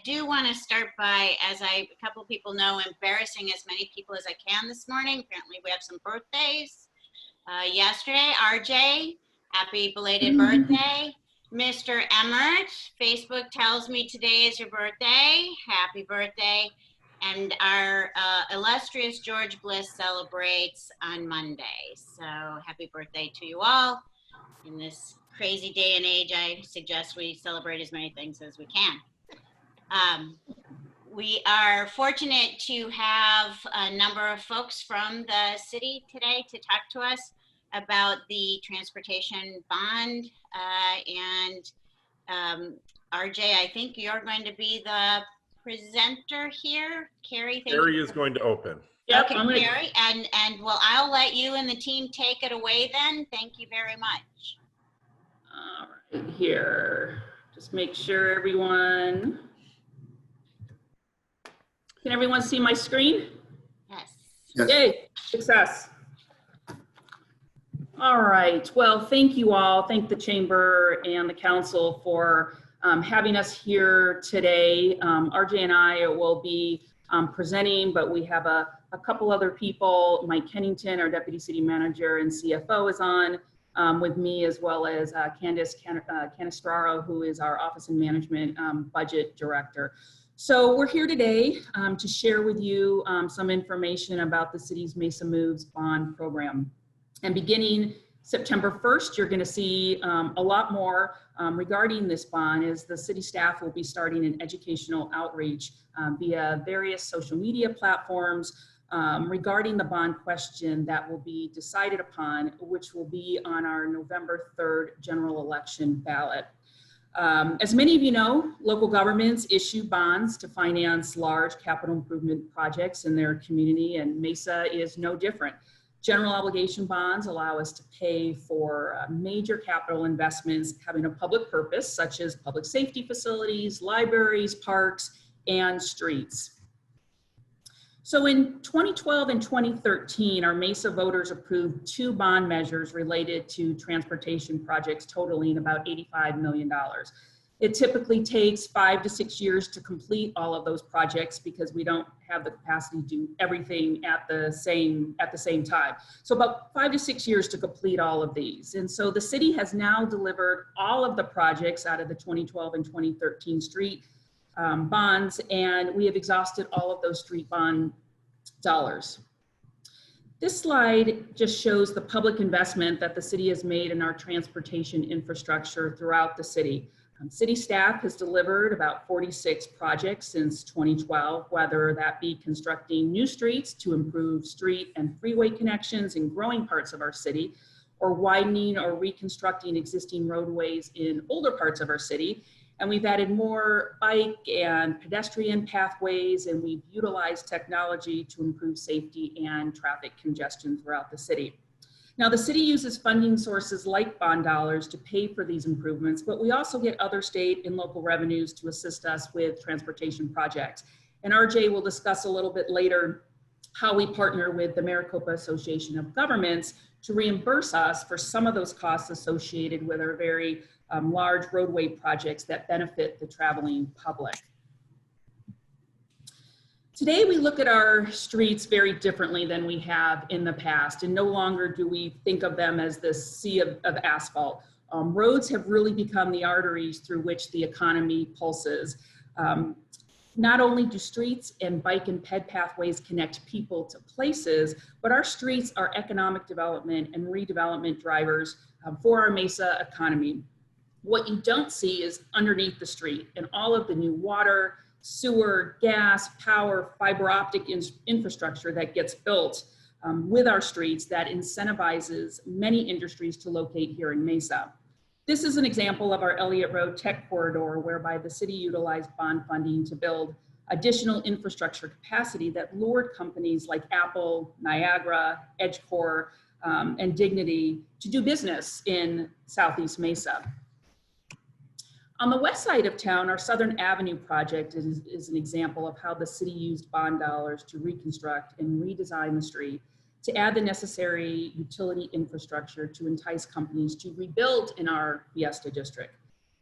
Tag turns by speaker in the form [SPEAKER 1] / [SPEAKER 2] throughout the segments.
[SPEAKER 1] do want to start by, a couple of people know, embarrassing as many people as I can this morning. Apparently we have some birthdays. Yesterday, RJ, happy belated birthday. Mr. Emmert, Facebook tells me today is your birthday. Happy birthday. And our illustrious George Bliss celebrates on Monday. So happy birthday to you all. In this crazy day and age, I suggest we celebrate as many things as we can. We are fortunate to have a number of folks from the city today to talk to us about the transportation bond. RJ, I think you're going to be the presenter here. Carrie,
[SPEAKER 2] Carrie is going to open.
[SPEAKER 1] Yep, okay, Carrie, and well, I'll let you and the team take it away then. Thank you very much.
[SPEAKER 3] All right, here, just make sure everyone, can everyone see my screen?
[SPEAKER 1] Yes.
[SPEAKER 4] Yes.
[SPEAKER 3] Yay, success. All right, well, thank you all. Thank the Chamber and the Council for having us here today. RJ and I will be presenting, but we have a couple other people. Mike Kennington, our Deputy City Manager and CFO, is on with me, as well as Candice Canistraro, who is our Office and Management Budget Director. So we're here today to share with you some information about the city's Mesa Moves bond program. And beginning September 1st, you're going to see a lot more regarding this bond, as the city staff will be starting an educational outreach via various social media platforms regarding the bond question that will be decided upon, which will be on our November 3rd general election ballot. As many of you know, local governments issue bonds to finance large capital improvement projects in their community, and Mesa is no different. General obligation bonds allow us to pay for major capital investments having a public purpose, such as public safety facilities, libraries, parks, and streets. So in 2012 and 2013, our Mesa voters approved 2 bond measures related to transportation projects totaling about $85 million. It typically takes 5 to 6 years to complete all of those projects because we don't have the capacity to do everything at the same time. So about 5 to 6 years to complete all of these. And so the city has now delivered all of the projects out of the 2012 and 2013 street bonds, and we have exhausted all of those street bond dollars. This slide just shows the public investment that the city has made in our transportation infrastructure throughout the city. City staff has delivered about 46 projects since 2012, whether that be constructing new streets to improve street and freeway connections in growing parts of our city, or widening or reconstructing existing roadways in older parts of our city. And we've added more bike and pedestrian pathways, and we've utilized technology to improve safety and traffic congestion throughout the city. Now, the city uses funding sources like bond dollars to pay for these improvements, but we also get other state and local revenues to assist us with transportation projects. And RJ will discuss a little bit later how we partner with the Maricopa Association of Governments to reimburse us for some of those costs associated with our very large roadway projects that benefit the traveling public. Today, we look at our streets very differently than we have in the past, and no longer do we think of them as this sea of asphalt. Roads have really become the arteries through which the economy pulses. Not only do streets and bike and ped pathways connect people to places, but our streets are economic development and redevelopment drivers for our Mesa economy. What you don't see is underneath the street and all of the new water, sewer, gas, power, fiber optic infrastructure that gets built with our streets that incentivizes many industries to locate here in Mesa. This is an example of our Elliot Road tech corridor, whereby the city utilized bond funding to build additional infrastructure capacity that lured companies like Apple, Niagara, EdgeCore, and Dignity to do business in Southeast Mesa. On the west side of town, our Southern Avenue project is an example of how the city used bond dollars to reconstruct and redesign the street to add the necessary utility infrastructure to entice companies to rebuild in our Fiesta district.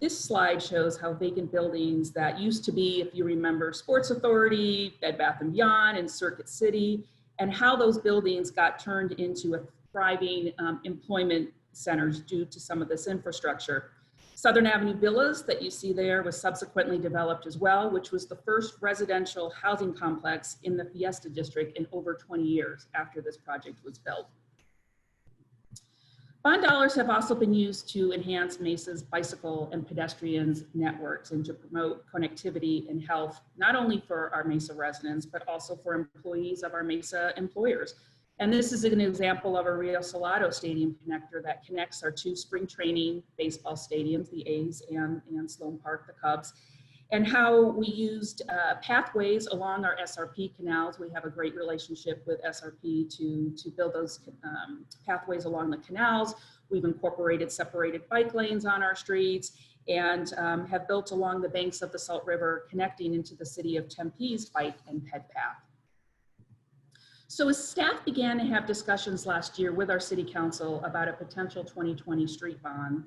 [SPEAKER 3] This slide shows how vacant buildings that used to be, if you remember, Sports Authority, Bed Bath & Beyond, and Circuit City, and how those buildings got turned into a thriving employment centers due to some of this infrastructure. Southern Avenue Villas that you see there was subsequently developed as well, which was the first residential housing complex in the Fiesta District in over 20 years after this project was built. Bond dollars have also been used to enhance Mesa's bicycle and pedestrians networks and to promote connectivity and health, not only for our Mesa residents, but also for employees of our Mesa employers. And this is an example of a Rio Salado Stadium connector that connects our two spring training baseball stadiums, the A's and Sloan Park, the Cubs, and how we used pathways along our SRP canals. We have a great relationship with SRP to build those pathways along the canals. We've incorporated separated bike lanes on our streets and have built along the banks of the Salt River, connecting into the city of Tempe's bike and ped path. So as staff began to have discussions last year with our city council about a potential 2020 street bond,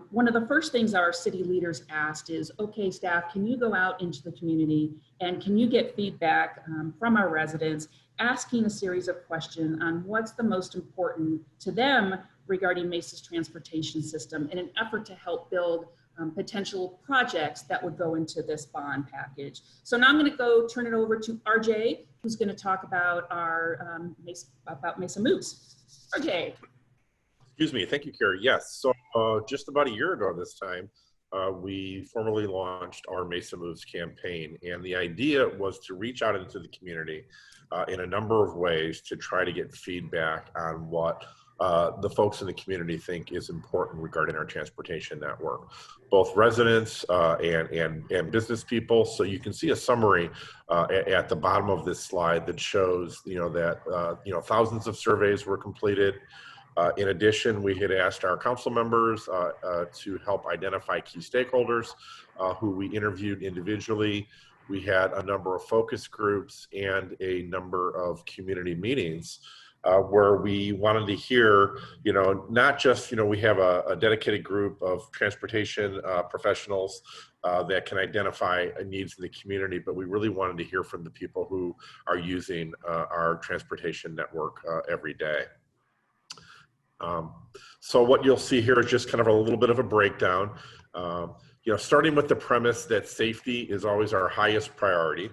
[SPEAKER 3] one of the first things our city leaders asked is, okay, staff, can you go out into the community and can you get feedback from our residents, asking a series of questions on what's the most important to them regarding Mesa's transportation system in an effort to help build potential projects that would go into this bond package. So now I'm going to go turn it over to RJ, who's going to talk about our Mesa Moves. RJ.
[SPEAKER 2] Excuse me. Thank you, Carrie. Yes. So just about a year ago this time, we formally launched our Mesa Moves campaign. And the idea was to reach out into the community in a number of ways to try to get feedback on what the folks in the community think is important regarding our transportation network, both residents and business people. So you can see a summary at the bottom of this slide that shows, that thousands of surveys were completed. In addition, we had asked our council members to help identify key stakeholders who we interviewed individually. We had a number of focus groups and a number of community meetings where we wanted to hear, not just, we have a dedicated group of transportation professionals that can identify needs in the community, but we really wanted to hear from the people who are using our transportation network every day. So what you'll see here is just kind of a little bit of a breakdown, starting with the premise that safety is always our highest priority.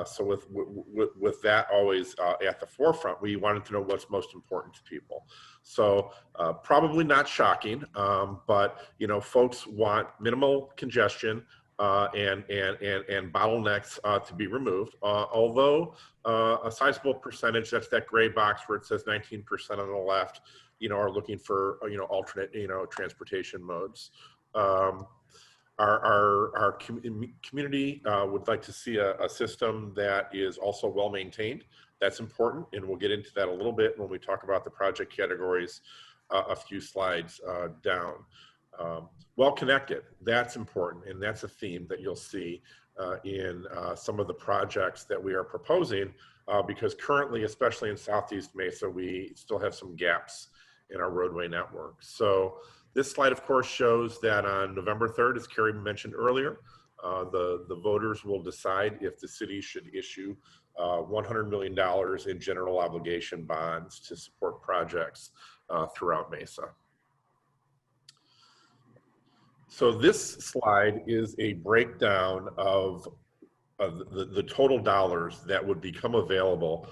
[SPEAKER 2] So with that always at the forefront, we wanted to know what's most important to people. So probably not shocking, but folks want minimal congestion and bottlenecks to be removed. Although a sizable percentage, that's that gray box where it says 19% on the left, are looking for alternate transportation modes. Our community would like to see a system that is also well maintained. That's important, and we'll get into that a little bit when we talk about the project categories a few slides down. Well connected, that's important, and that's a theme that you'll see in some of the projects that we are proposing, because currently, especially in Southeast Mesa, we still have some gaps in our roadway network. So this slide, of course, shows that on November 3rd, as Carrie mentioned earlier, the voters will decide if the city should issue $100 million in general obligation bonds to support projects throughout Mesa. So this slide is a breakdown of the total dollars that would become available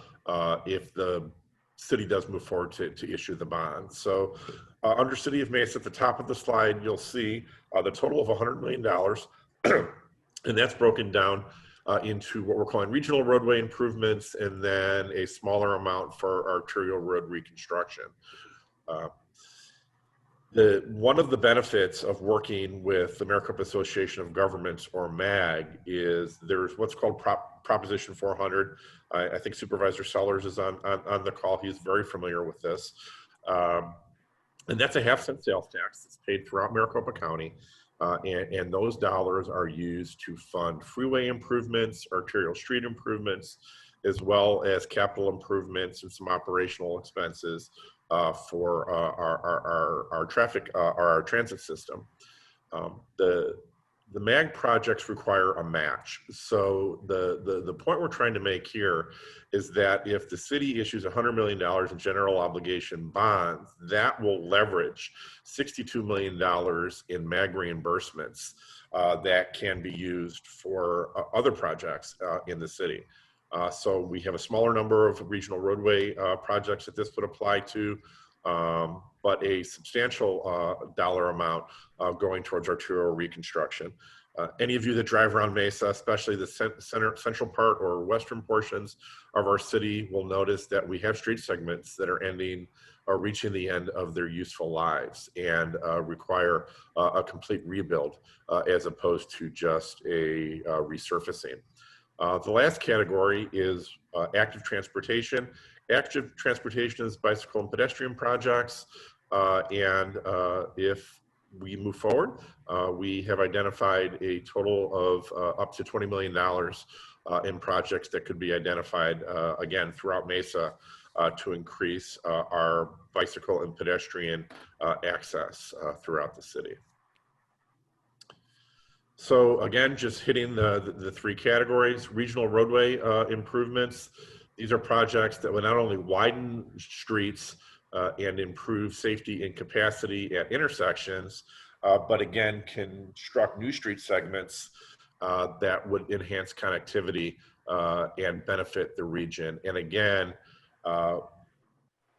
[SPEAKER 2] if the city does move forward to issue the bond. So under City of Mesa, at the top of the slide, you'll see the total of $100 million, and that's broken down into what we're calling regional roadway improvements, and then a smaller amount for arterial road reconstruction. One of the benefits of working with the Maricopa Association of Governments, or MAG, is there's what's called Proposition 400. I think Supervisor Sellers is on the call. He's very familiar with this. And that's a 1/2-cent sales tax that's paid throughout Maricopa County. And those dollars are used to fund freeway improvements, arterial street improvements, as well as capital improvements and some operational expenses for our transit system. The MAG projects require a match. So the point we're trying to make here is that if the city issues $100 million in general obligation bonds, that will leverage $62 million in MAG reimbursements that can be used for other projects in the city. So we have a smaller number of regional roadway projects that this would apply to, but a substantial dollar amount going towards arterial reconstruction. Any of you that drive around Mesa, especially the central part or western portions of our city, will notice that we have street segments that are ending or reaching the end of their useful lives and require a complete rebuild as opposed to just a resurfacing. The last category is active transportation. Active transportation is bicycle and pedestrian projects. If we move forward, we have identified a total of up to $20 million in projects that could be identified again throughout Mesa to increase our bicycle and pedestrian access throughout the city. So again, just hitting the three categories: regional roadway improvements. These are projects that will not only widen streets and improve safety and capacity at intersections, but again, construct new street segments that would enhance connectivity and benefit the region. And again,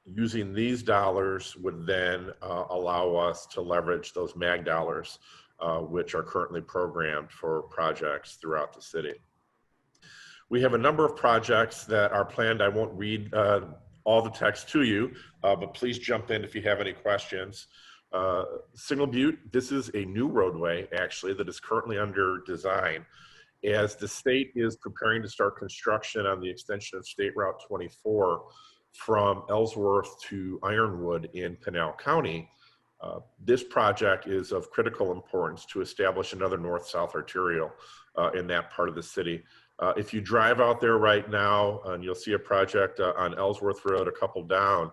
[SPEAKER 2] using these dollars would then allow us to leverage those MAG dollars, which are currently programmed for projects throughout the city. We have a number of projects that are planned. I won't read all the text to you, but please jump in if you have any questions. Signal Butte, this is a new roadway actually that is currently under design. As the state is preparing to start construction on the extension of State Route 24 from Ellsworth to Ironwood in Pinal County, this project is of critical importance to establish another north-south arterial in that part of the city. If you drive out there right now, and you'll see a project on Ellsworth Road, a couple down,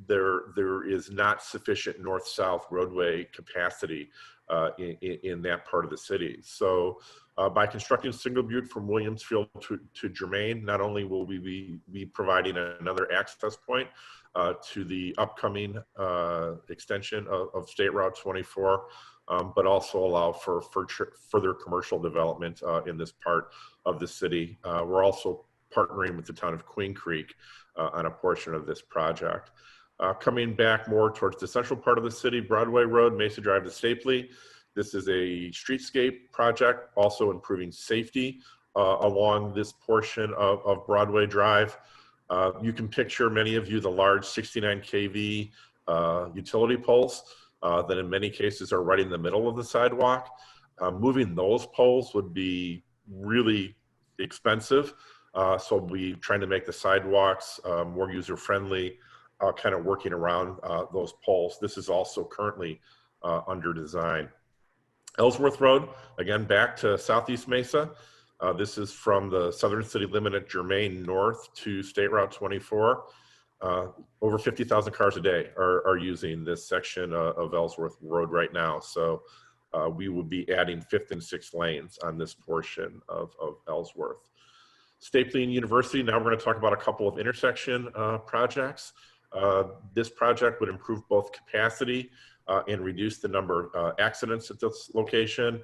[SPEAKER 2] there is not sufficient north-south roadway capacity in that part of the city. So by constructing Signal Butte from Williamsfield to Germain, not only will we be providing another access point to the upcoming extension of State Route 24, but also allow for further commercial development in this part of the city. We're also partnering with the town of Queen Creek on a portion of this project. Coming back more towards the central part of the city, Broadway Road, Mesa Drive to Stapley. This is a streetscape project, also improving safety along this portion of Broadway Drive. You can picture, many of you, the large 69 kV utility poles that in many cases are right in the middle of the sidewalk. Moving those poles would be really expensive. So we'll be trying to make the sidewalks more user-friendly, kind of working around those poles. This is also currently under design. Ellsworth Road, again, back to Southeast Mesa. This is from the southern city limit at Germain north to State Route 24. Over 50,000 cars a day are using this section of Ellsworth Road right now. So we would be adding 5th and 6th lanes on this portion of Ellsworth. Stapling University, now we're going to talk about a couple of intersection projects. This project would improve both capacity and reduce the number of accidents at this location.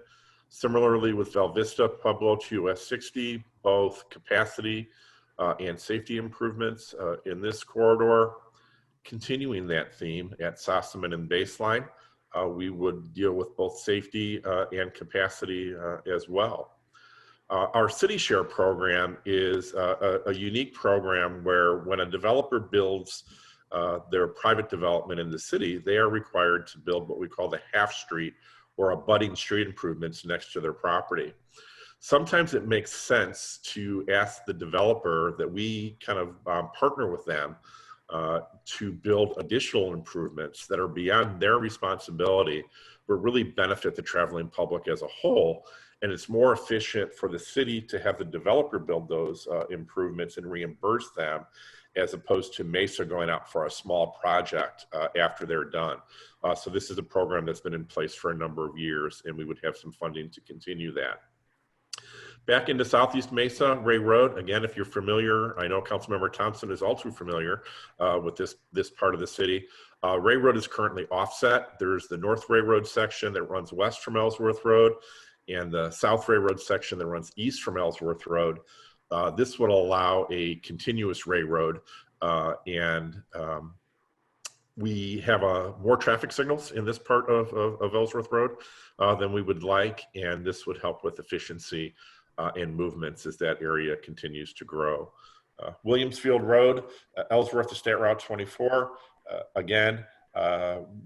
[SPEAKER 2] Similarly with Val Vista, Pueblo to US 60, both capacity and safety improvements in this corridor. Continuing that theme at Sossaman and Baseline, we would deal with both safety and capacity as well. Our City Share program is a unique program where when a developer builds their private development in the city, they are required to build what we call the half street or abutting street improvements next to their property. Sometimes it makes sense to ask the developer that we kind of partner with them to build additional improvements that are beyond their responsibility, but really benefit the traveling public as a whole. And it's more efficient for the city to have the developer build those improvements and reimburse them as opposed to Mesa going out for a small project after they're done. So this is a program that's been in place for a number of years, and we would have some funding to continue that. Back into Southeast Mesa, Ray Road. Again, if you're familiar, I know Councilmember Thompson is all too familiar with this part of the city. Ray Road is currently offset. There's the North Ray Road section that runs west from Ellsworth Road, and the South Ray Road section that runs east from Ellsworth Road. This would allow a continuous Ray Road, and we have more traffic signals in this part of Ellsworth Road than we would like, and this would help with efficiency and movements as that area continues to grow. Williamsfield Road, Ellsworth to State Route 24, again,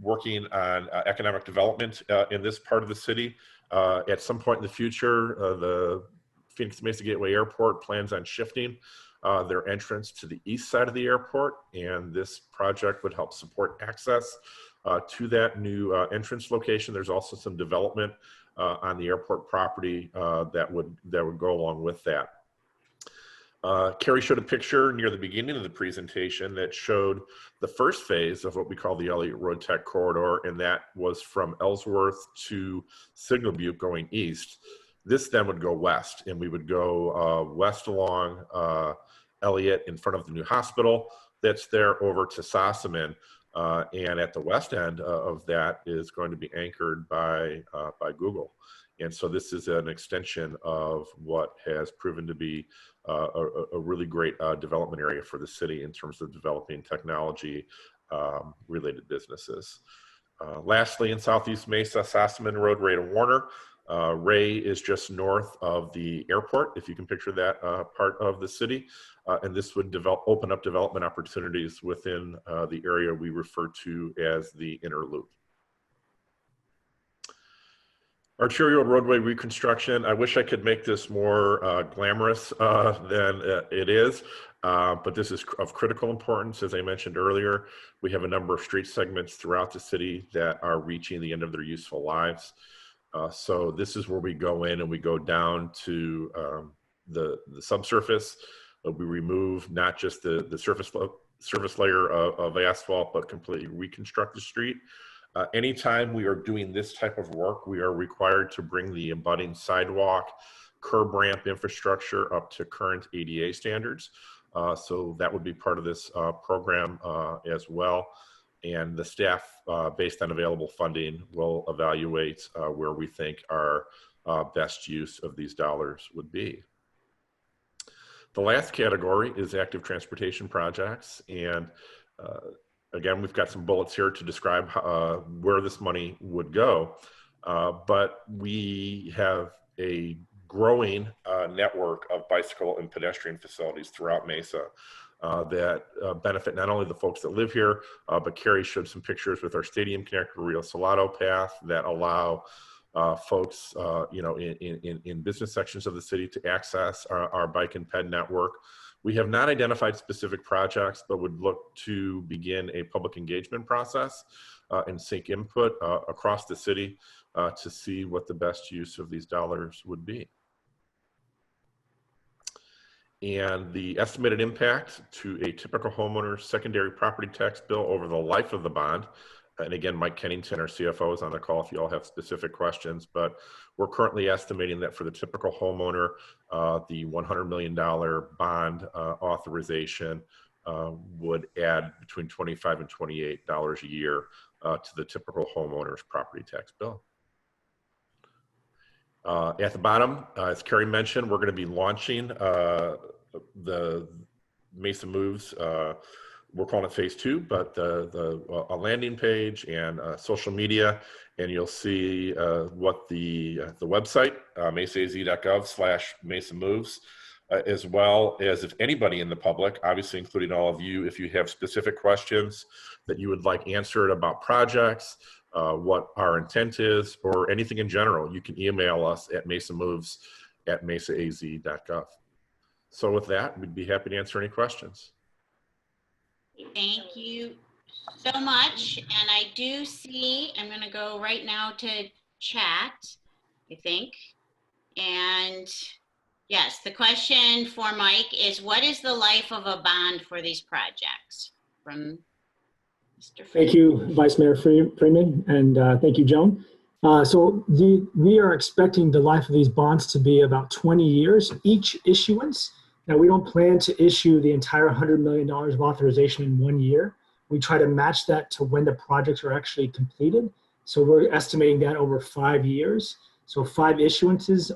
[SPEAKER 2] working on economic development in this part of the city. At some point in the future, the Phoenix Mesa Gateway Airport plans on shifting their entrance to the east side of the airport, and this project would help support access to that new entrance location. There's also some development on the airport property that would go along with that. Carrie showed a picture near the beginning of the presentation that showed the first phase of what we call the Elliot Road Tech Corridor, and that was from Ellsworth to Signal Butte going east. This then would go west, and we would go west along Elliot in front of the new hospital that's there over to Sossaman. And at the west end of that is going to be anchored by Google. And so this is an extension of what has proven to be a really great development area for the city in terms of developing technology related businesses. Lastly, in Southeast Mesa, Sossaman Road, Ray to Warner. Ray is just north of the airport, if you can picture that part of the city. And this would open up development opportunities within the area we refer to as the inner loop. Arterial roadway reconstruction. I wish I could make this more glamorous than it is, but this is of critical importance. As I mentioned earlier, we have a number of street segments throughout the city that are reaching the end of their useful lives. So this is where we go in and we go down to the subsurface. We remove not just the surface layer of asphalt, but completely reconstruct the street. Anytime we are doing this type of work, we are required to bring the abutting sidewalk, curb ramp infrastructure up to current ADA standards. So that would be part of this program as well. And the staff, based on available funding, will evaluate where we think our best use of these dollars would be. The last category is active transportation projects. And again, we've got some bullets here to describe where this money would go. But we have a growing network of bicycle and pedestrian facilities throughout Mesa that benefit not only the folks that live here, but Carrie showed some pictures with our Stadium Connector Rio Salado path that allow folks, in business sections of the city to access our bike and ped network. We have not identified specific projects, but would look to begin a public engagement process and seek input across the city to see what the best use of these dollars would be. And the estimated impact to a typical homeowner's secondary property tax bill over the life of the bond. And again, Mike Kennington, our CFO, is on the call if you all have specific questions, but we're currently estimating that for the typical homeowner, the $100 million bond authorization would add between $25 and $28 a year to the typical homeowner's property tax bill. At the bottom, as Carrie mentioned, we're going to be launching the Mesa Moves. We're calling it phase 2, but a landing page and social media, and you'll see what the website, mesaaz.gov/Mesa Moves, as well as if anybody in the public, obviously including all of you, if you have specific questions that you would like answered about projects, what our intent is, or anything in general, you can email us at mesamoves@mesaaz.gov. So with that, we'd be happy to answer any questions.
[SPEAKER 1] Thank you so much. And I do see, I'm going to go right now to chat, I think. And Yes, the question for Mike is, what is the life of a bond for these projects? From Mr.
[SPEAKER 4] Thank you, Vice Mayor Freeman, and thank you, Joan. We are expecting the life of these bonds to be about 20 years each issuance. Now, we don't plan to issue the entire $100 million of authorization in 1 year. We try to match that to when the projects are actually completed. So we're estimating that over 5 years. So 5 issuances,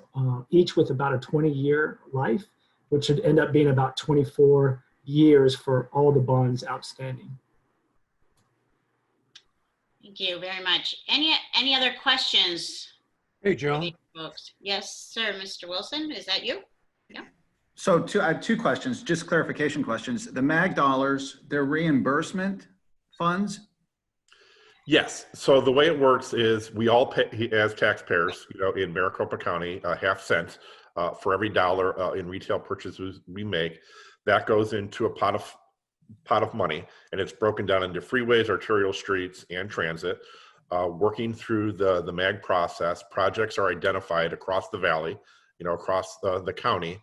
[SPEAKER 4] each with about a 20-year life, which should end up being about 24 years for all the bonds outstanding.
[SPEAKER 1] Thank you very much. Any other questions?
[SPEAKER 5] Hey,
[SPEAKER 1] for
[SPEAKER 5] Joan.
[SPEAKER 1] these folks? Yes, sir, Mr. Wilson, is that you?
[SPEAKER 6] So I have 2 questions, just clarification questions. The MAG dollars, they're reimbursement funds?
[SPEAKER 2] Yes. So the way it works is we all pay as taxpayers, in Maricopa County, a half-cent for every dollar in retail purchases we make. That goes into a pot of money, and it's broken down into freeways, arterial streets, and transit. Working through the MAG process, projects are identified across the valley, across the county.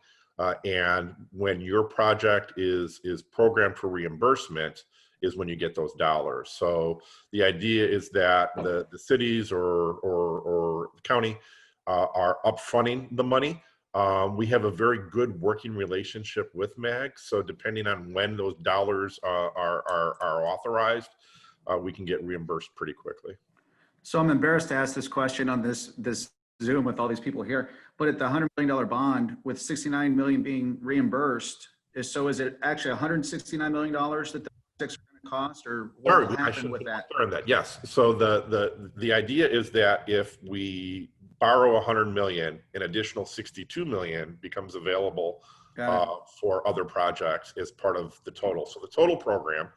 [SPEAKER 2] And when your project is programmed for reimbursement is when you get those dollars. So the idea is that the cities or the county are upfronting the money. We have a very good working relationship with MAG. So depending on when those dollars are authorized, we can get reimbursed pretty quickly.
[SPEAKER 6] So I'm embarrassed to ask this question on this Zoom with all these people here, but at the $100 million bond with $69 million being reimbursed, is it actually $169 million that the projects are going to cost, or what will happen with that?
[SPEAKER 2] Yes. So the idea is that if we borrow 100 million, an additional 62 million becomes available for other projects as part of the total. So the total program,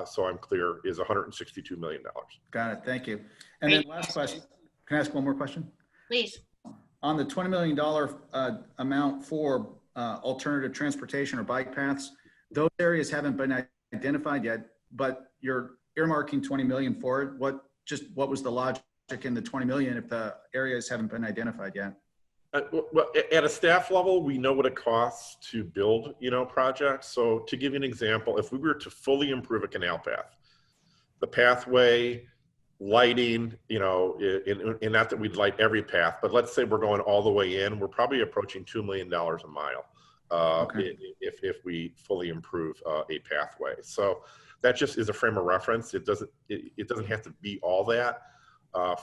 [SPEAKER 2] so I'm clear, is $162 million.
[SPEAKER 6] Got it. Thank you. And then last question. Can I ask one more question?
[SPEAKER 1] Please.
[SPEAKER 6] On the $20 million amount for alternative transportation or bike paths, those areas haven't been identified yet, but you're earmarking 20 million for it. What was the logic in the 20 million if the areas haven't been identified yet?
[SPEAKER 2] Well, at a staff level, we know what it costs to build, projects. So to give you an example, if we were to fully improve a canal path, the pathway, lighting, in not that we'd light every path, but let's say we're going all the way in, we're probably approaching $2 million a mile if we fully improve a pathway. So that just is a frame of reference. It doesn't have to be all that.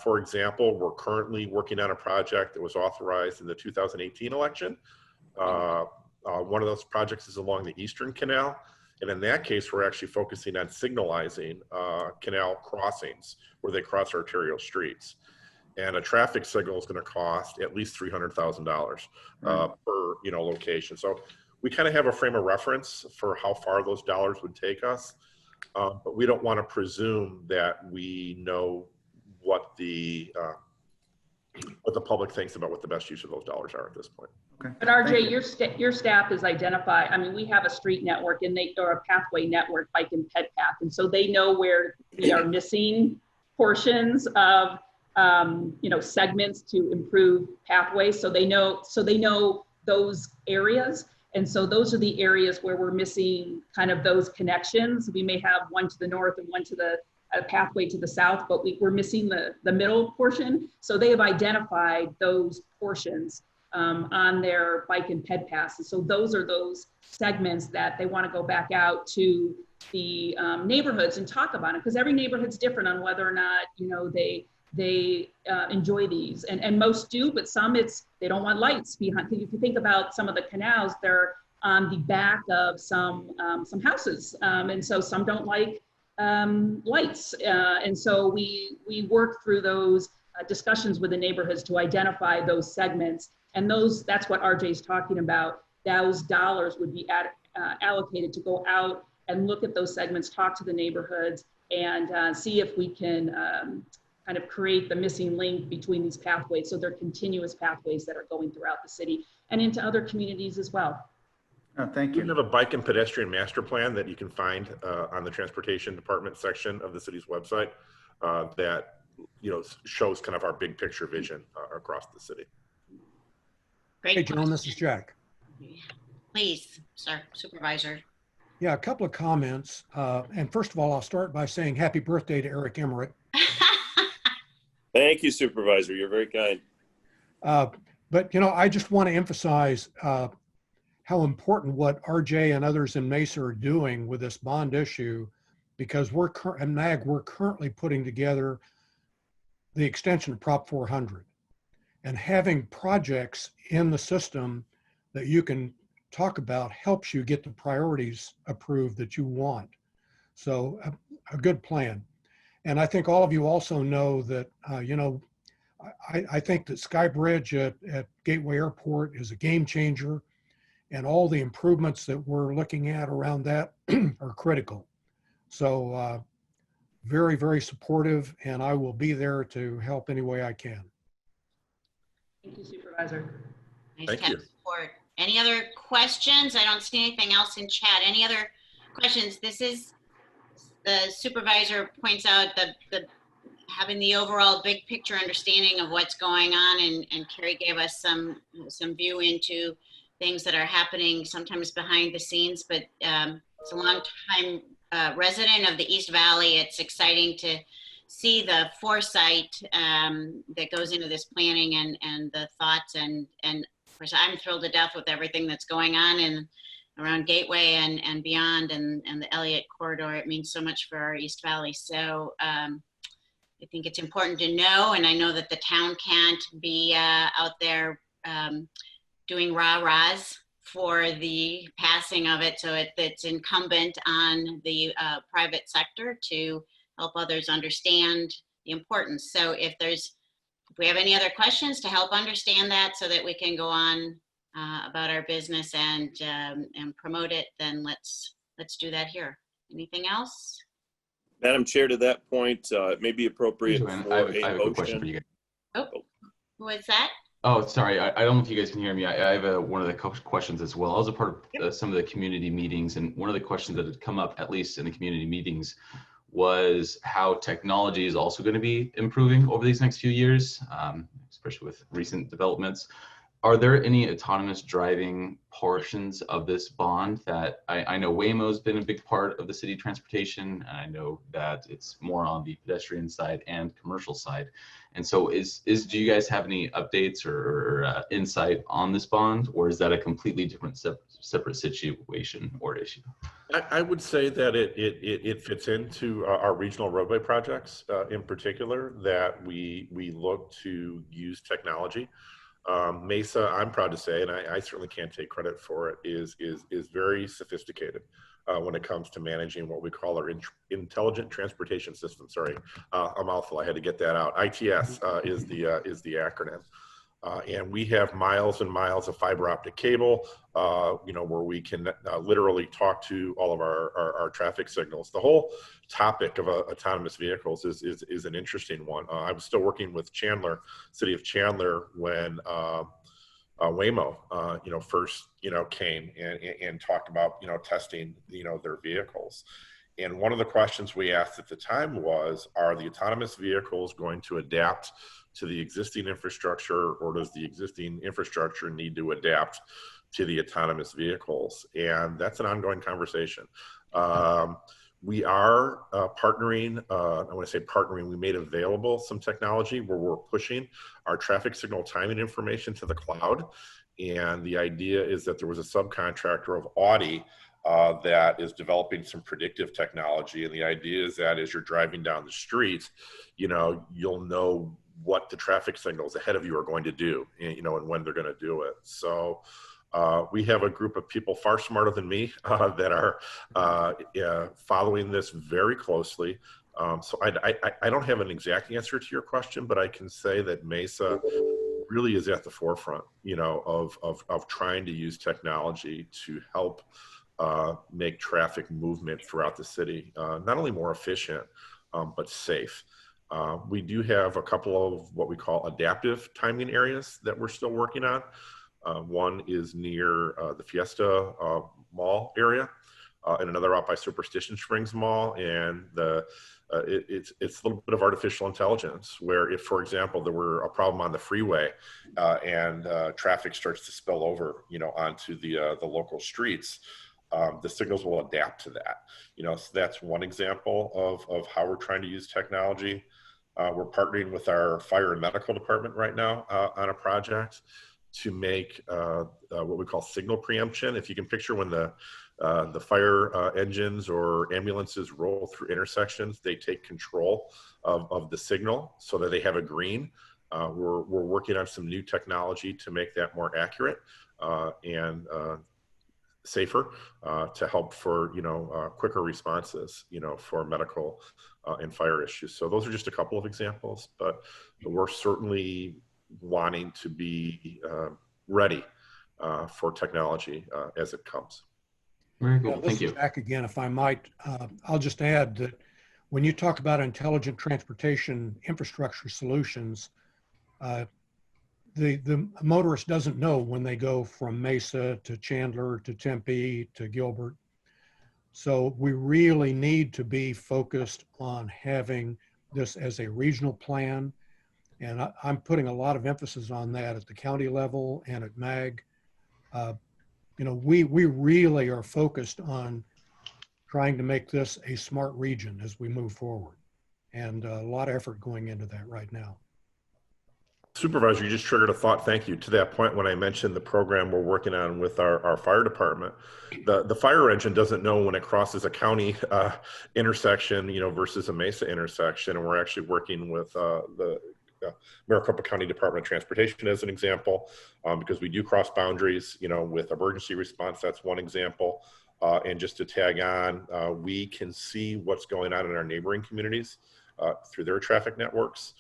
[SPEAKER 2] For example, we're currently working on a project that was authorized in the 2018 election. One of those projects is along the Eastern Canal. And in that case, we're actually focusing on signalizing canal crossings where they cross arterial streets. And a traffic signal is going to cost at least $300,000 per location. So we kind of have a frame of reference for how far those dollars would take us. But we don't want to presume that we know what the public thinks about what the best use of those dollars are at this point.
[SPEAKER 6] Okay.
[SPEAKER 3] But RJ, your staff is identified. I mean, we have a street network or a pathway network, bike and ped path, and so they know where we are missing portions of segments to improve pathways. So they know those areas, and so those are the areas where we're missing kind of those connections. We may have one to the north and one to the pathway to the south, but we're missing the middle portion. So they have identified those portions on their bike and ped paths. And so those are those segments that they want to go back out to the neighborhoods and talk about it, because every neighborhood's different on whether or not they enjoy these, and most do, but some they don't want lights behind. If you think about some of the canals, they're on the back of some houses, and so some don't like lights, and so we work through those discussions with the neighborhoods to identify those segments, and that's what RJ is talking about. Those dollars would be allocated to go out and look at those segments, talk to the neighborhoods, and see if we can kind of create the missing link between these pathways, so they're continuous pathways that are going throughout the city and into other communities as well.
[SPEAKER 6] Oh, thank you.
[SPEAKER 2] We have a bike and pedestrian master plan that you can find on the transportation department section of the city's website that shows kind of our big picture vision across the city.
[SPEAKER 1] Great.
[SPEAKER 5] Hey, Joan, this is Jack.
[SPEAKER 1] Please, sir, Supervisor.
[SPEAKER 5] Yeah, a couple of comments. And first of all, I'll start by saying happy birthday to Eric Emmerich.
[SPEAKER 7] Thank you, Supervisor. You're very kind.
[SPEAKER 5] But, you know, I just want to emphasize how important what RJ and others in Mesa are doing with this bond issue, because we're currently putting together the extension of Prop 400, and having projects in the system that you can talk about helps you get the priorities approved that you want. So a good plan. And I think all of you also know that, you know, I think that Sky Bridge at Gateway Airport is a game changer, and all the improvements that we're looking at around that are critical. So very, very supportive, and I will be there to help any way I can.
[SPEAKER 3] Thank you, Supervisor.
[SPEAKER 1] Nice
[SPEAKER 2] Thank
[SPEAKER 1] to have
[SPEAKER 2] you.
[SPEAKER 1] support. Any other questions? I don't see anything else in chat. Any other questions? This is, the supervisor points out the having the overall big picture understanding of what's going on, and Carrie gave us some view into things that are happening sometimes behind the scenes, but it's a long time resident of the East Valley. It's exciting to see the foresight that goes into this planning and the thoughts, and of course I'm thrilled to death with everything that's going on and around Gateway and beyond, and the Elliot corridor. It means so much for our East Valley. So I think it's important to know, and I know that the town can't be out there doing rah-rahs for the passing of it. So it's incumbent on the private sector to help others understand the importance. So if we have any other questions to help understand that so that we can go on about our business and promote it, then let's do that here. Anything else?
[SPEAKER 7] Madam Chair, to that point, it may be appropriate
[SPEAKER 8] Joanne,
[SPEAKER 7] for
[SPEAKER 8] I have
[SPEAKER 7] a
[SPEAKER 8] a quick question for
[SPEAKER 7] motion.
[SPEAKER 8] you guys.
[SPEAKER 1] Oh, who was that?
[SPEAKER 8] Oh, sorry. I don't know if you guys can hear me. I have one of the questions as well. I was a part of some of the community meetings, and one of the questions that had come up, at least in the community meetings, was how technology is also going to be improving over these next few years, especially with recent developments. Are there any autonomous driving portions of this bond that I know Waymo's been a big part of the city transportation, and I know that it's more on the pedestrian side and commercial side. And so do you guys have any updates or insight on this bond, or is that a completely different separate situation or issue?
[SPEAKER 2] I would say that it fits into our regional roadway projects in particular, that we look to use technology. Mesa, I'm proud to say, and I certainly can't take credit for it, is very sophisticated when it comes to managing what we call our intelligent transportation system. Sorry, a mouthful. I had to get that out. ITS is the acronym. And we have miles and miles of fiber optic cable, you know, where we can literally talk to all of our traffic signals. The whole topic of autonomous vehicles is an interesting one. I was still working with Chandler, City of Chandler, when Waymo, you know, first, you know, came and talked about, you know, testing, you know, their vehicles. And one of the questions we asked at the time was, are the autonomous vehicles going to adapt to the existing infrastructure, or does the existing infrastructure need to adapt to the autonomous vehicles? And that's an ongoing conversation. We are partnering, I want to say partnering, we made available some technology where we're pushing our traffic signal timing information to the cloud. And the idea is that there was a subcontractor of Audi that is developing some predictive technology. And the idea is that as you're driving down the street, you know, you'll know what the traffic signals ahead of you are going to do, you know, and when they're going to do it. So we have a group of people far smarter than me that are following this very closely. So I don't have an exact answer to your question, but I can say that Mesa really is at the forefront, you know, of trying to use technology to help make traffic movement throughout the city not only more efficient, but safe. We do have a couple of what we call adaptive timing areas that we're still working on. One is near the Fiesta Mall area, and another out by Superstition Springs Mall. And the it's a little bit of artificial intelligence where if, for example, there were a problem on the freeway and traffic starts to spill over, onto the local streets, the signals will adapt to that. So that's one example of how we're trying to use technology. We're partnering with our fire and medical department right now on a project to make what we call signal preemption. If you can picture when the fire engines or ambulances roll through intersections, they take control of the signal so that they have a green. We're working on some new technology to make that more accurate and safer to help for quicker responses for medical and fire issues. So those are just a couple of examples, but we're certainly wanting to be ready for technology as it comes.
[SPEAKER 8] Very cool.
[SPEAKER 5] Yeah,
[SPEAKER 8] Thank you.
[SPEAKER 5] Back again, if I might, I'll just add that when you talk about intelligent transportation infrastructure solutions, the motorist doesn't know when they go from Mesa to Chandler to Tempe to Gilbert. So we really need to be focused on having this as a regional plan. And I'm putting a lot of emphasis on that at the county level and at MAG. We really are focused on trying to make this a smart region as we move forward. And a lot of effort going into that right now.
[SPEAKER 2] Supervisor, you just triggered a thought. Thank you. To that point, when I mentioned the program we're working on with our fire department, the fire engine doesn't know when it crosses a county intersection, versus a Mesa intersection. And we're actually working with the Maricopa County Department of Transportation as an example, because we do cross boundaries, with emergency response. That's one example. And just to tag on, we can see what's going on in our neighboring communities through their traffic networks.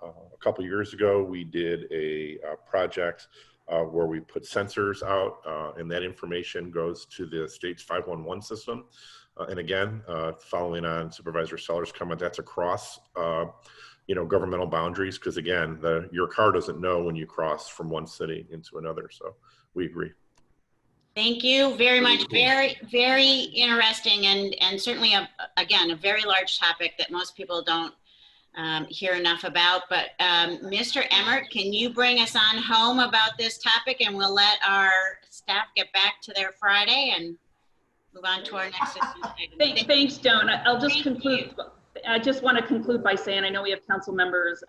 [SPEAKER 2] A couple years ago, we did a project where we put sensors out, and that information goes to the state's 511 system. And again, following on Supervisor Seller's comment, that's across governmental boundaries, because again, your car doesn't know when you cross from one city into another. So we agree.
[SPEAKER 1] Thank you very much. Very, very interesting, and certainly again a very large topic that most people don't hear enough about. But Mr. Emmert, can you bring us on home about this topic, and we'll let our staff get back to their Friday and move on to our next item.
[SPEAKER 3] Thanks, Joan. I'll just conclude. I just want to conclude by saying I know we have council members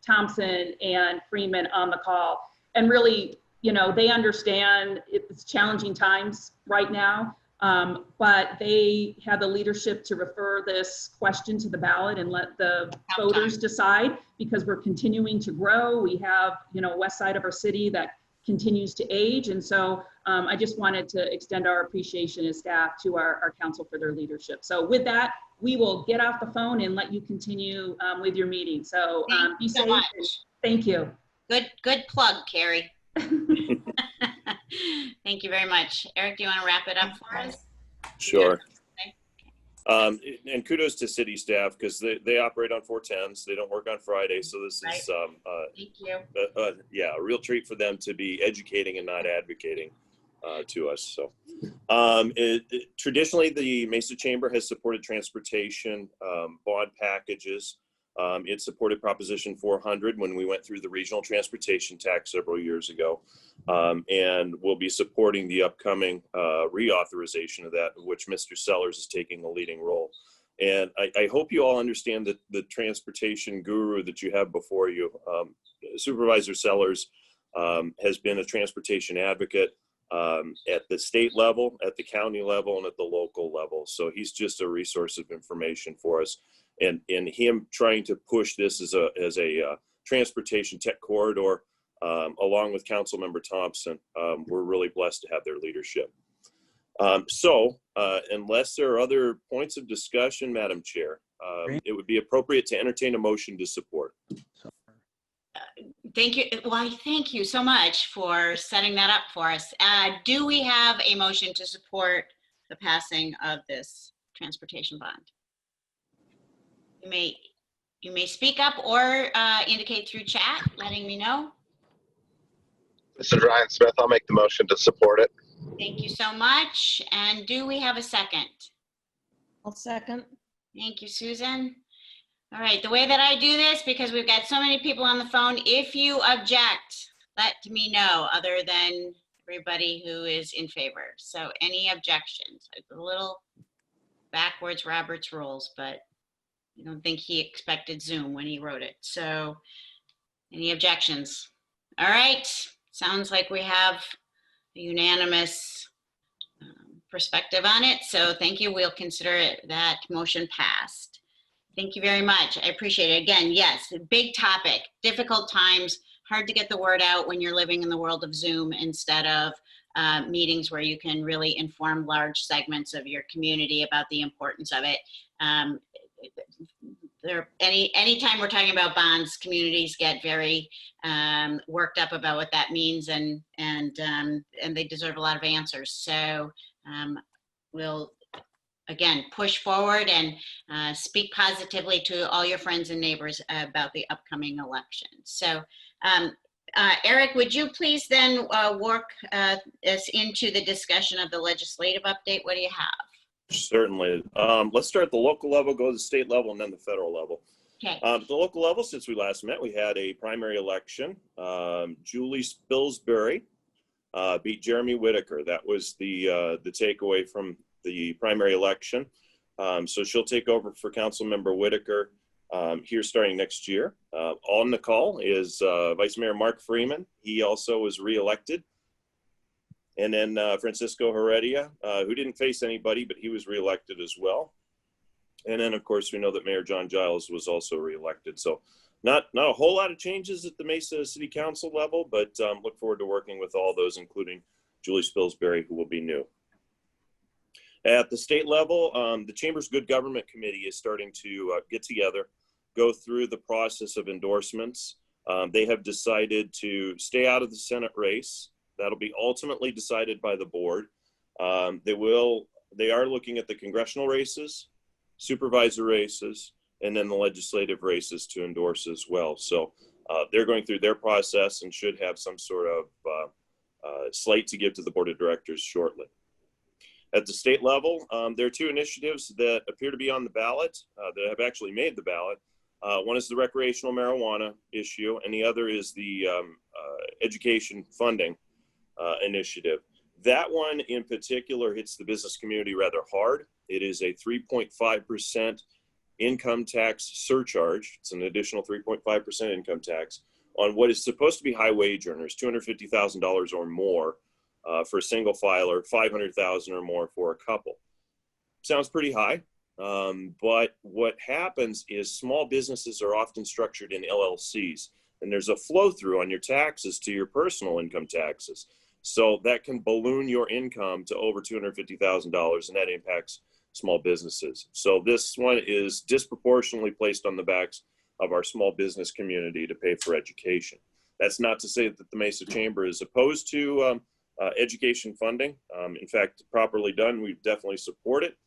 [SPEAKER 3] Thompson and Freeman on the call, and really, they understand it's challenging times right now. But they have the leadership to refer this question to the ballot and let the voters decide, because we're continuing to grow. We have, west side of our city that continues to age. And so I just wanted to extend our appreciation as staff to our council for their leadership. So with that, we will get off the phone and let you continue with your meeting. So be safe. So thank you.
[SPEAKER 1] Good plug, Carrie. Thank you very much. Eric, do you want to wrap it up for us?
[SPEAKER 7] Sure. Okay. And kudos to city staff, because they operate on 410s. They don't work on Friday. So this is
[SPEAKER 1] thank you.
[SPEAKER 7] A real treat for them to be educating and not advocating to us. So traditionally, the Mesa Chamber has supported transportation bond packages. It supported Proposition 400 when we went through the regional transportation tax several years ago, and we'll be supporting the upcoming reauthorization of that, in which Mr. Sellers is taking a leading role. And I hope you all understand that the transportation guru that you have before you, Supervisor Sellers, has been a transportation advocate at the state level, at the county level, and at the local level. So he's just a resource of information for us. And him trying to push this as a transportation tech corridor, along with Councilmember Thompson, we're really blessed to have their leadership. So unless there are other points of discussion, Madam Chair, it would be appropriate to entertain a motion to support.
[SPEAKER 1] Thank you. Well, thank you so much for setting that up for us. Do we have a motion to support the passing of this transportation bond? You may speak up or indicate through chat, letting me know.
[SPEAKER 9] This is Ryan Smith. I'll make the motion to support it.
[SPEAKER 1] Thank you so much. And do we have a second?
[SPEAKER 10] I'll second.
[SPEAKER 1] Thank you, Susan. All right, the way that I do this, because we've got so many people on the phone, if you object, let me know, other than everybody who is in favor. So any objections? It's a little backwards Robert's rules, but I don't think he expected Zoom when he wrote it. So any objections? All right, sounds like we have a unanimous perspective on it. So thank you. We'll consider that motion passed. Thank you very much. I appreciate it. Again, yes, big topic, difficult times, hard to get the word out when you're living in the world of Zoom instead of meetings where you can really inform large segments of your community about the importance of it. Anytime we're talking about bonds, communities get very worked up about what that means, and they deserve a lot of answers. So we'll again push forward and speak positively to all your friends and neighbors about the upcoming election. So Eric, would you please then work us into the discussion of the legislative update? What do you have?
[SPEAKER 7] Certainly. Let's start at the local level, go to the state level, and then the federal level.
[SPEAKER 1] Okay.
[SPEAKER 7] At the local level, since we last met, we had a primary election. Julie Spilsbury beat Jeremy Whitaker. That was the takeaway from the primary election. So she'll take over for Councilmember Whitaker here starting next year. On the call is Vice Mayor Mark Freeman. He also was reelected. And then Francisco Heredia, who didn't face anybody, but he was reelected as well. And then, of course, we know that Mayor John Giles was also reelected. So not a whole lot of changes at the Mesa City Council level, but look forward to working with all those, including Julie Spilsbury, who will be new. At the state level, the Chamber's Good Government Committee is starting to get together, go through the process of endorsements. They have decided to stay out of the Senate race. That'll be ultimately decided by the board. They are looking at the congressional races, supervisor races, and then the legislative races to endorse as well. So they're going through their process and should have some sort of slate to give to the board of directors shortly. At the state level, there are two initiatives that appear to be on the ballot that have actually made the ballot. One is the recreational marijuana issue, and the other is the education funding initiative. That one in particular hits the business community rather hard. It is a 3.5% income tax surcharge. It's an additional 3.5% income tax on what is supposed to be high wage earners, $250,000 or more for a single filer, $500,000 or more for a couple. Sounds pretty high, but what happens is small businesses are often structured in LLCs, and there's a flow through on your taxes to your personal income taxes. So that can balloon your income to over $250,000, and that impacts small businesses. So this one is disproportionately placed on the backs of our small business community to pay for education. That's not to say that the Mesa Chamber is opposed to education funding. In fact, properly done, we definitely support it,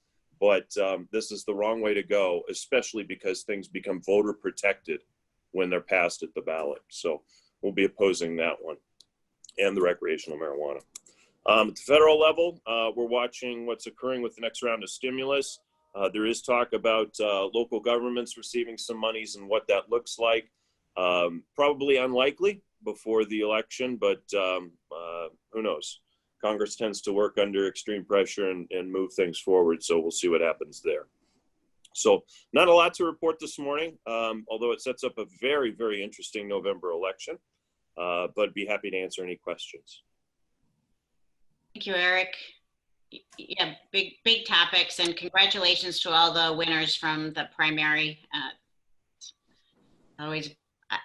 [SPEAKER 7] but this is the wrong way to go, especially because things become voter protected when they're passed at the ballot. So we'll be opposing that one and the recreational marijuana. At the federal level, we're watching what's occurring with the next round of stimulus. There is talk about local governments receiving some monies and what that looks like. Probably unlikely before the election, but who knows? Congress tends to work under extreme pressure and move things forward, so we'll see what happens there. So not a lot to report this morning, although it sets up a very, very interesting November election, but be happy to answer any questions.
[SPEAKER 1] Thank you, Eric. Yeah, big topics, and congratulations to all the winners from the primary.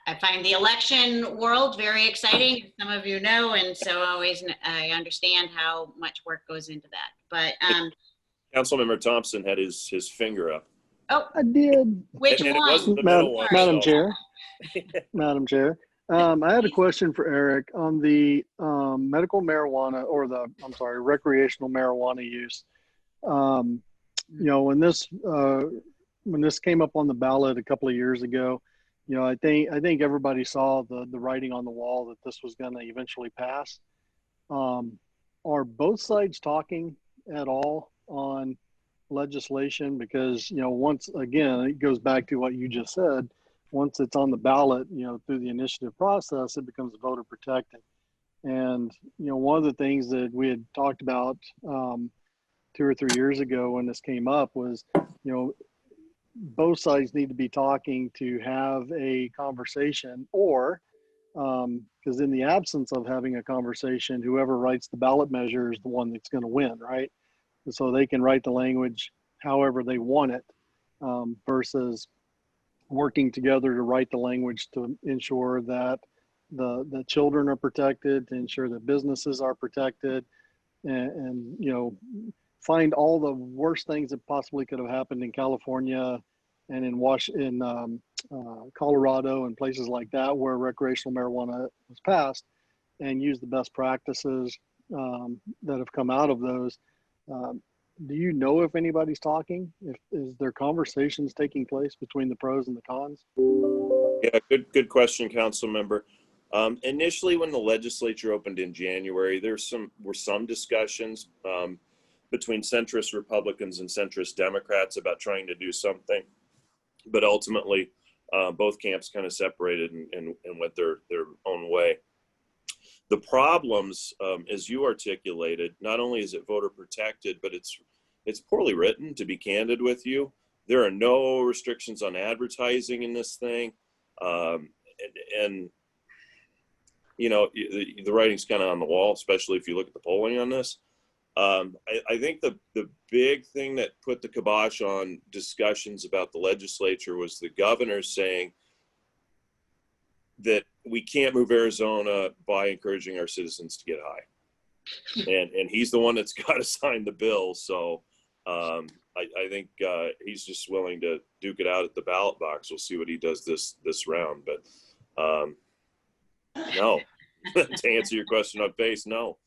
[SPEAKER 1] I find the election world very exciting, as some of you know, and so I understand how much work goes into that. But
[SPEAKER 7] Councilmember Thompson had his finger up.
[SPEAKER 1] Oh,
[SPEAKER 10] I did.
[SPEAKER 1] which
[SPEAKER 7] And it
[SPEAKER 1] one?
[SPEAKER 7] wasn't the middle one.
[SPEAKER 10] Madam
[SPEAKER 7] so-
[SPEAKER 10] Chair. Madam Chair. I had a question for Eric on the medical marijuana, or recreational marijuana use. You know, when this came up on the ballot a couple of years ago, you know, I think everybody saw the writing on the wall that this was going to eventually pass. Are both sides talking at all on legislation? Because, once again, it goes back to what you just said. Once it's on the ballot, through the initiative process, it becomes voter protected. And, one of the things that we had talked about 2 or 3 years ago when this came up was, both sides need to be talking to have a conversation, or because in the absence of having a conversation, whoever writes the ballot measure is the one that's going to win, right? And so they can write the language however they want it, versus working together to write the language to ensure that the children are protected, to ensure that businesses are protected, and find all the worst things that possibly could have happened in California and in Colorado and places like that where recreational marijuana was passed, and use the best practices that have come out of those. Do you know if anybody's talking? Is there conversations taking place between the pros and the cons?
[SPEAKER 7] Yeah, good question, council member. Initially, when the legislature opened in January, were some discussions between centrist Republicans and centrist Democrats about trying to do something, but ultimately, both camps kind of separated and went their own way. The problems, as you articulated, not only is it voter protected, but it's poorly written, to be candid with you. There are no restrictions on advertising in this thing. And the writing's kind of on the wall, especially if you look at the polling on this. I think the big thing that put the kibosh on discussions about the legislature was the governor saying that we can't move Arizona by encouraging our citizens to get high. And he's the one that's got to sign the bill. So I think he's just willing to duke it out at the ballot box. We'll see what he does this round. But no, to answer your question on base, no.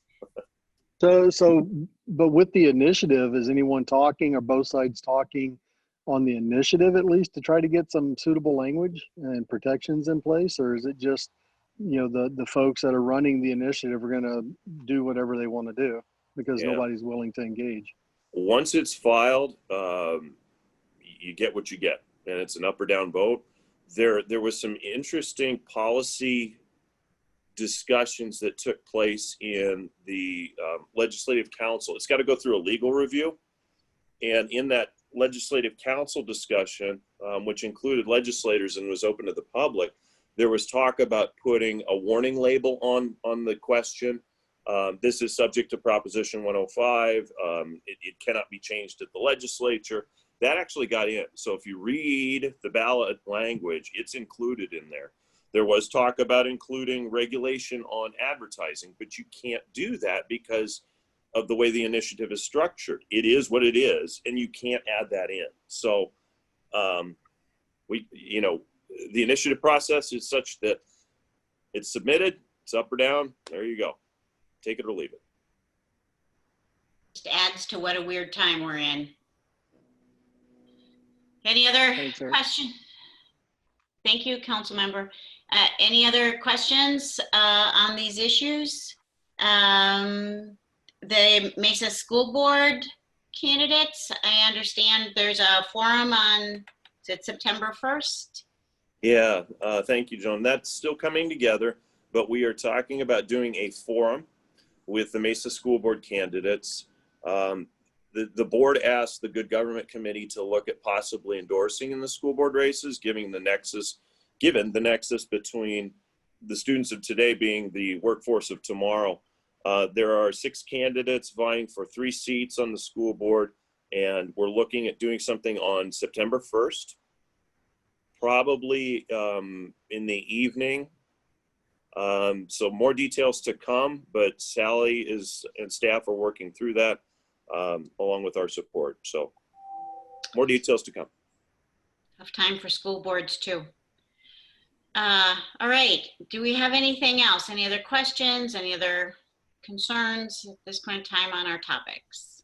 [SPEAKER 10] But with the initiative, is anyone talking, or both sides talking on the initiative at least, to try to get some suitable language and protections in place? Or is it just, the folks that are running the initiative are going to do whatever they want to do because nobody's willing to engage?
[SPEAKER 7] Once it's filed, you get what you get, and it's an up or down vote. There was some interesting policy discussions that took place in the legislative council. It's got to go through a legal review, and in that legislative council discussion, which included legislators and was open to the public, there was talk about putting a warning label on the question. This is subject to Proposition 105. It cannot be changed at the legislature. That actually got in. So if you read the ballot language, it's included in there. There was talk about including regulation on advertising, but you can't do that because of the way the initiative is structured. It is what it is, and you can't add that in. So the initiative process is such that it's submitted, it's up or down, there you go. Take it or leave it.
[SPEAKER 1] Just adds to what a weird time we're in. Any other question? Thank you, council member. Any other questions on these issues? The Mesa School Board candidates, I understand there's a forum on, is it September 1st?
[SPEAKER 7] Yeah, thank you, Joan. That's still coming together, but we are talking about doing a forum with the Mesa School Board candidates. The board asked the Good Government Committee to look at possibly endorsing in the school board races, given the nexus between the students of today being the workforce of tomorrow. There are 6 candidates vying for 3 seats on the school board, and we're looking at doing something on September 1st, probably in the evening. So more details to come, but Sally and staff are working through that along with our support. So more details to come.
[SPEAKER 1] Tough time for school boards too. All right, do we have anything else? Any other questions? Any other concerns at this point in time on our topics?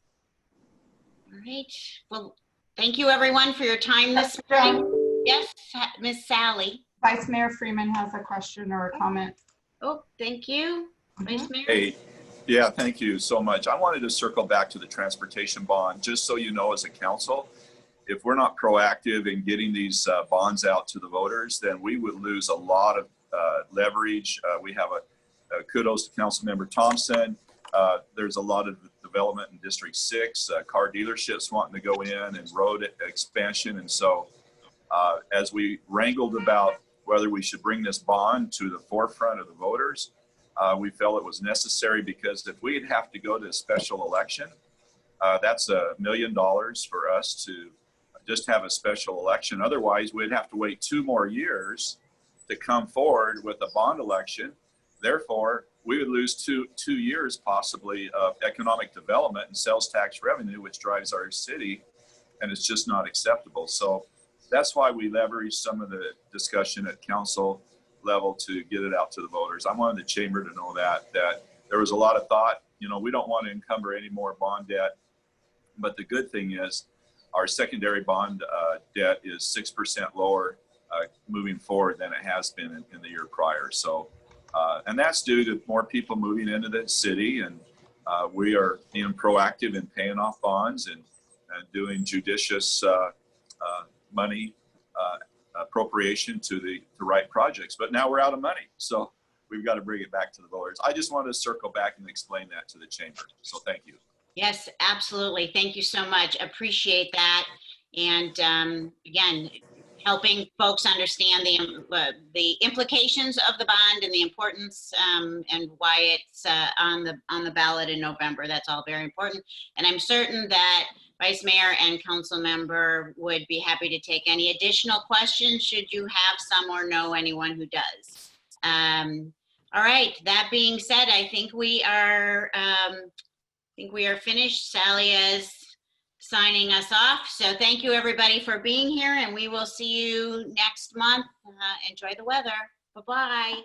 [SPEAKER 1] All right, well, thank you everyone for your time this morning. Yes, Miss Sally.
[SPEAKER 11] Vice Mayor Freeman has a question or a comment.
[SPEAKER 1] Oh, thank you, Vice Mayor.
[SPEAKER 12] Hey,
[SPEAKER 11] Yeah, thank you so much. I wanted to circle back to the transportation bond, just so you know, as a council, if we're not proactive in getting these bonds out to the voters, then we would lose a lot of leverage. We have a kudos to Councilmember Thompson. There's a lot of development in District 6, car dealerships wanting to go in and road expansion. And so as we wrangled about whether we should bring this bond to the forefront of the voters, we felt it was necessary, because if we'd have to go to a special election, that's $1 million for us to just have a special election. Otherwise, we'd have to wait 2 more years to come forward with a bond election. Therefore, we would lose two years possibly of economic development and sales tax revenue, which drives our city, and it's just not acceptable. So that's why we leverage some of the discussion at council level to get it out to the voters. I wanted the chamber to know that there was a lot of thought. You know, we don't want to encumber any more bond debt, but the good thing is our secondary bond debt is 6% lower moving forward than it has been in the year prior. So, and that's due to more people moving into the city, and we are being proactive in paying off bonds and doing judicious money appropriation to the right projects. But now we're out of money, so we've got to bring it back to the voters. I just wanted to circle back and explain that to the chamber. So thank you.
[SPEAKER 1] Yes, absolutely. Thank you so much. Appreciate that. And again, helping folks understand the implications of the bond and the importance and why it's on the ballot in November. That's all very important. And I'm certain that Vice Mayor and Council Member would be happy to take any additional questions should you have some or know anyone who does. All right. That being said, I think we are finished. Sally is signing us off. So thank you everybody for being here, and we will see you next month. Enjoy the weather. Bye-bye.